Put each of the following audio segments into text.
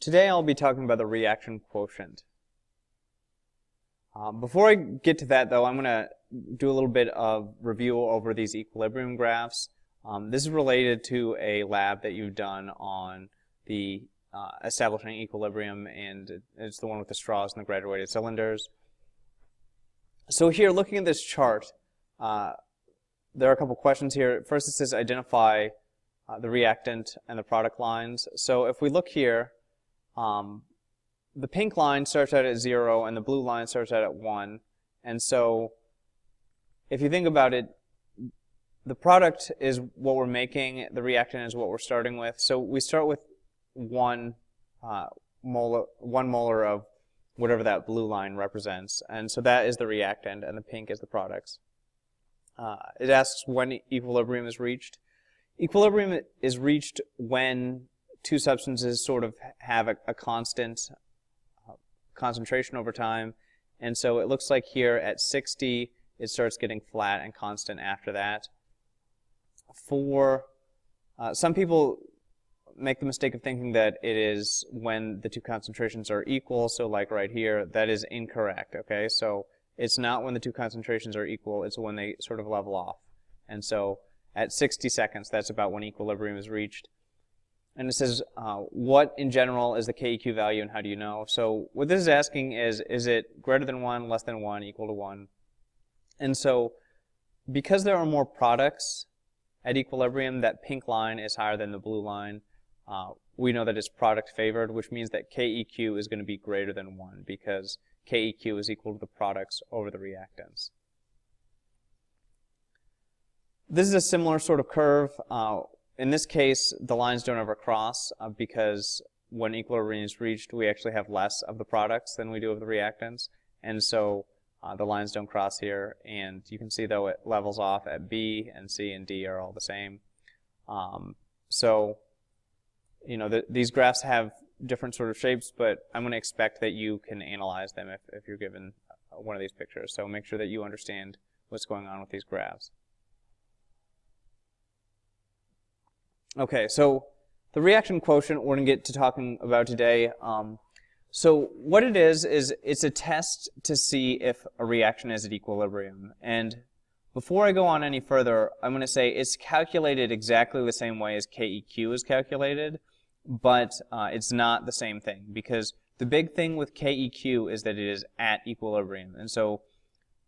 Today I'll be talking about the reaction quotient. Before I get to that though, I'm going to do a little bit of review over these equilibrium graphs. This is related to a lab that you've done on the establishing equilibrium, and it's the one with the straws and the graduated cylinders. So here, looking at this chart, there are a couple questions here. First, it says identify the reactant and the product lines. So if we look here, the pink line starts out at 0 and the blue line starts out at 1. And so if you think about it, the product is what we're making, the reactant is what we're starting with. So we start with one molar of whatever that blue line represents. And so that is the reactant and the pink is the products. It asks when equilibrium is reached. Equilibrium is reached when two substances sort of have a constant concentration over time. And so it looks like here at 60, it starts getting flat and constant after that. For some people make the mistake of thinking that it is when the two concentrations are equal. So like right here, that is incorrect, okay? So it's not when the two concentrations are equal, it's when they sort of level off. And so at 60 seconds, that's about when equilibrium is reached. And it says, what in general is the KEQ value and how do you know? So what this is asking is it greater than 1, less than 1, equal to 1? And so because there are more products at equilibrium, that pink line is higher than the blue line. We know that it's product favored, which means that KEQ is going to be greater than 1 because KEQ is equal to the products over the reactants. This is a similar sort of curve. In this case, the lines don't ever cross because when equilibrium is reached, we actually have less of the products than we do of the reactants. And so the lines don't cross here. And you can see, though, it levels off at B, and C and D are all the same. So, you know, these graphs have different sort of shapes, but I'm going to expect that you can analyze them if you're given one of these pictures. So make sure that you understand what's going on with these graphs. Okay, so the reaction quotient we're going to get to talking about today. So what it is it's a test to see if a reaction is at equilibrium. And before I go on any further, I'm going to say it's calculated exactly the same way as KEQ is calculated, but it's not the same thing, because the big thing with KEQ is that it is at equilibrium. And so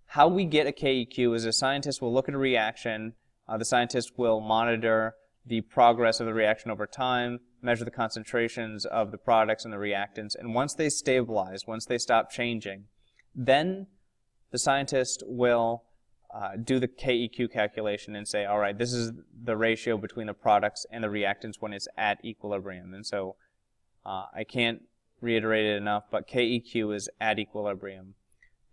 how we get a KEQ is a scientist will look at a reaction, the scientist will monitor the progress of the reaction over time, measure the concentrations of the products and the reactants, and once they stabilize, once they stop changing, then the scientist will do the KEQ calculation and say, all right, this is the ratio between the products and the reactants when it's at equilibrium. And so I can't reiterate it enough, but KEQ is at equilibrium.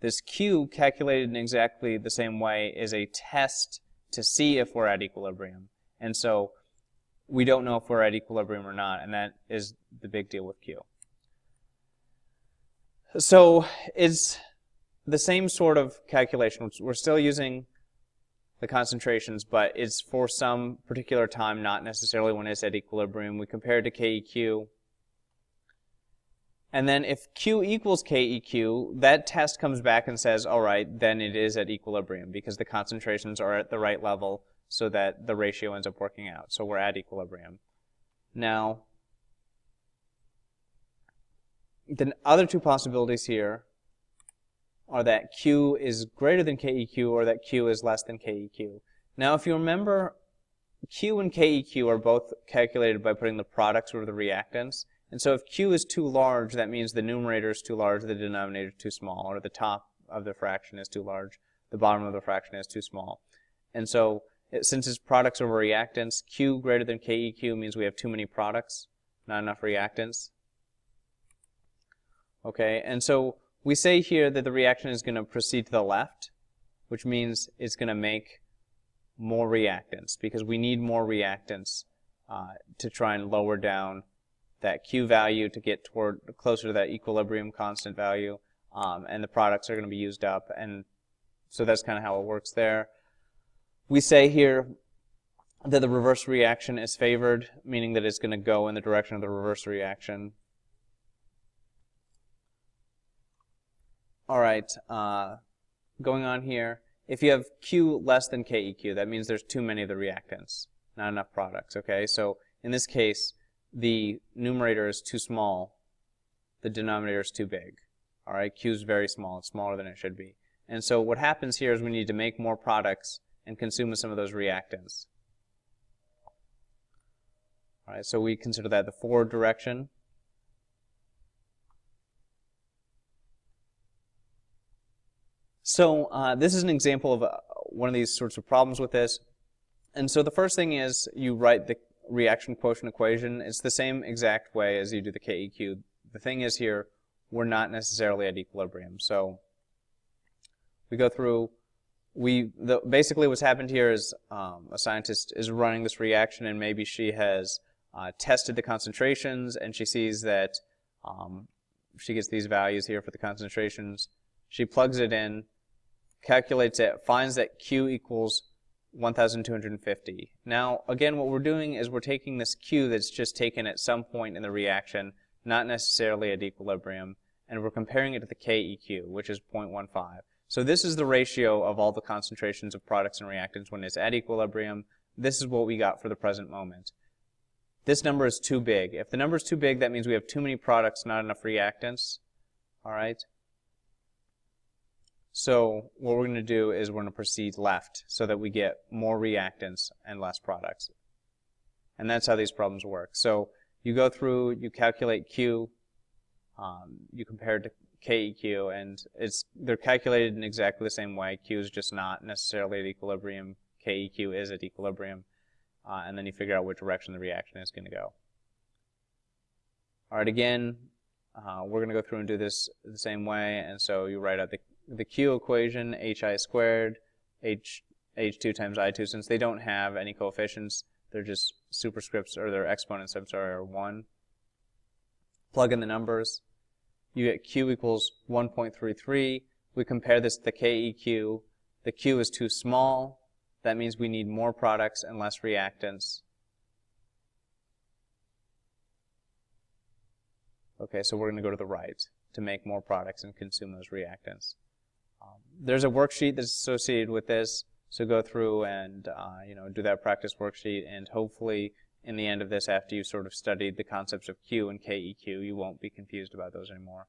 This Q, calculated in exactly the same way, is a test to see if we're at equilibrium. And so we don't know if we're at equilibrium or not, and that is the big deal with Q. So it's the same sort of calculation. We're still using the concentrations, but it's for some particular time, not necessarily when it's at equilibrium. We compare it to KEQ. And then if Q equals KEQ, that test comes back and says, all right, then it is at equilibrium because the concentrations are at the right level so that the ratio ends up working out. So we're at equilibrium. Now, the other two possibilities here are that Q is greater than KEQ or that Q is less than KEQ. Now, if you remember, Q and KEQ are both calculated by putting the products over the reactants. And so if Q is too large, that means the numerator is too large, the denominator is too small, or the top of the fraction is too large, the bottom of the fraction is too small. And so since it's products over reactants, Q greater than KEQ means we have too many products, not enough reactants. Okay, and so we say here that the reaction is going to proceed to the left, which means it's going to make more reactants because we need more reactants to try and lower down that Q value to get toward closer to that equilibrium constant value, and the products are going to be used up, and so that's kind of how it works there. We say here that the reverse reaction is favored, meaning that it's going to go in the direction of the reverse reaction. All right, going on here. If you have Q less than KEQ, that means there's too many of the reactants, not enough products, okay? So in this case, the numerator is too small, the denominator is too big. All right, Q is very small, it's smaller than it should be. And so what happens here is we need to make more products and consume some of those reactants. All right, so we consider that the forward direction. So this is an example of one of these sorts of problems with this. And so the first thing is you write the reaction quotient equation. It's the same exact way as you do the KEQ. The thing is here, we're not necessarily at equilibrium. So we go through, basically what's happened here is a scientist is running this reaction, and maybe she has tested the concentrations, and she sees that she gets these values here for the concentrations. She plugs it in, calculates it, finds that Q equals 1,250. Now, again, what we're doing is we're taking this Q that's just taken at some point in the reaction, not necessarily at equilibrium, and we're comparing it to the KEQ, which is 0.15. So this is the ratio of all the concentrations of products and reactants when it's at equilibrium. This is what we got for the present moment. This number is too big. If the number is too big, that means we have too many products, not enough reactants. All right? So what we're going to do is we're going to proceed left so that we get more reactants and less products. And that's how these problems work. So you go through, you calculate Q, you compare it to KEQ, and they're calculated in exactly the same way. Q is just not necessarily at equilibrium. KEQ is at equilibrium. And then you figure out which direction the reaction is going to go. All right, again, we're going to go through and do this the same way. And so you write out the Q equation, HI squared, H2 times I2. Since they don't have any coefficients, they're just superscripts, or their exponents, I'm sorry, are 1. Plug in the numbers. You get Q equals 1.33. We compare this to the KEQ. The Q is too small. That means we need more products and less reactants. Okay, so we're going to go to the right to make more products and consume those reactants. There's a worksheet that's associated with this, so go through and do that practice worksheet, and hopefully in the end of this, after you've sort of studied the concepts of Q and KEQ, you won't be confused about those anymore.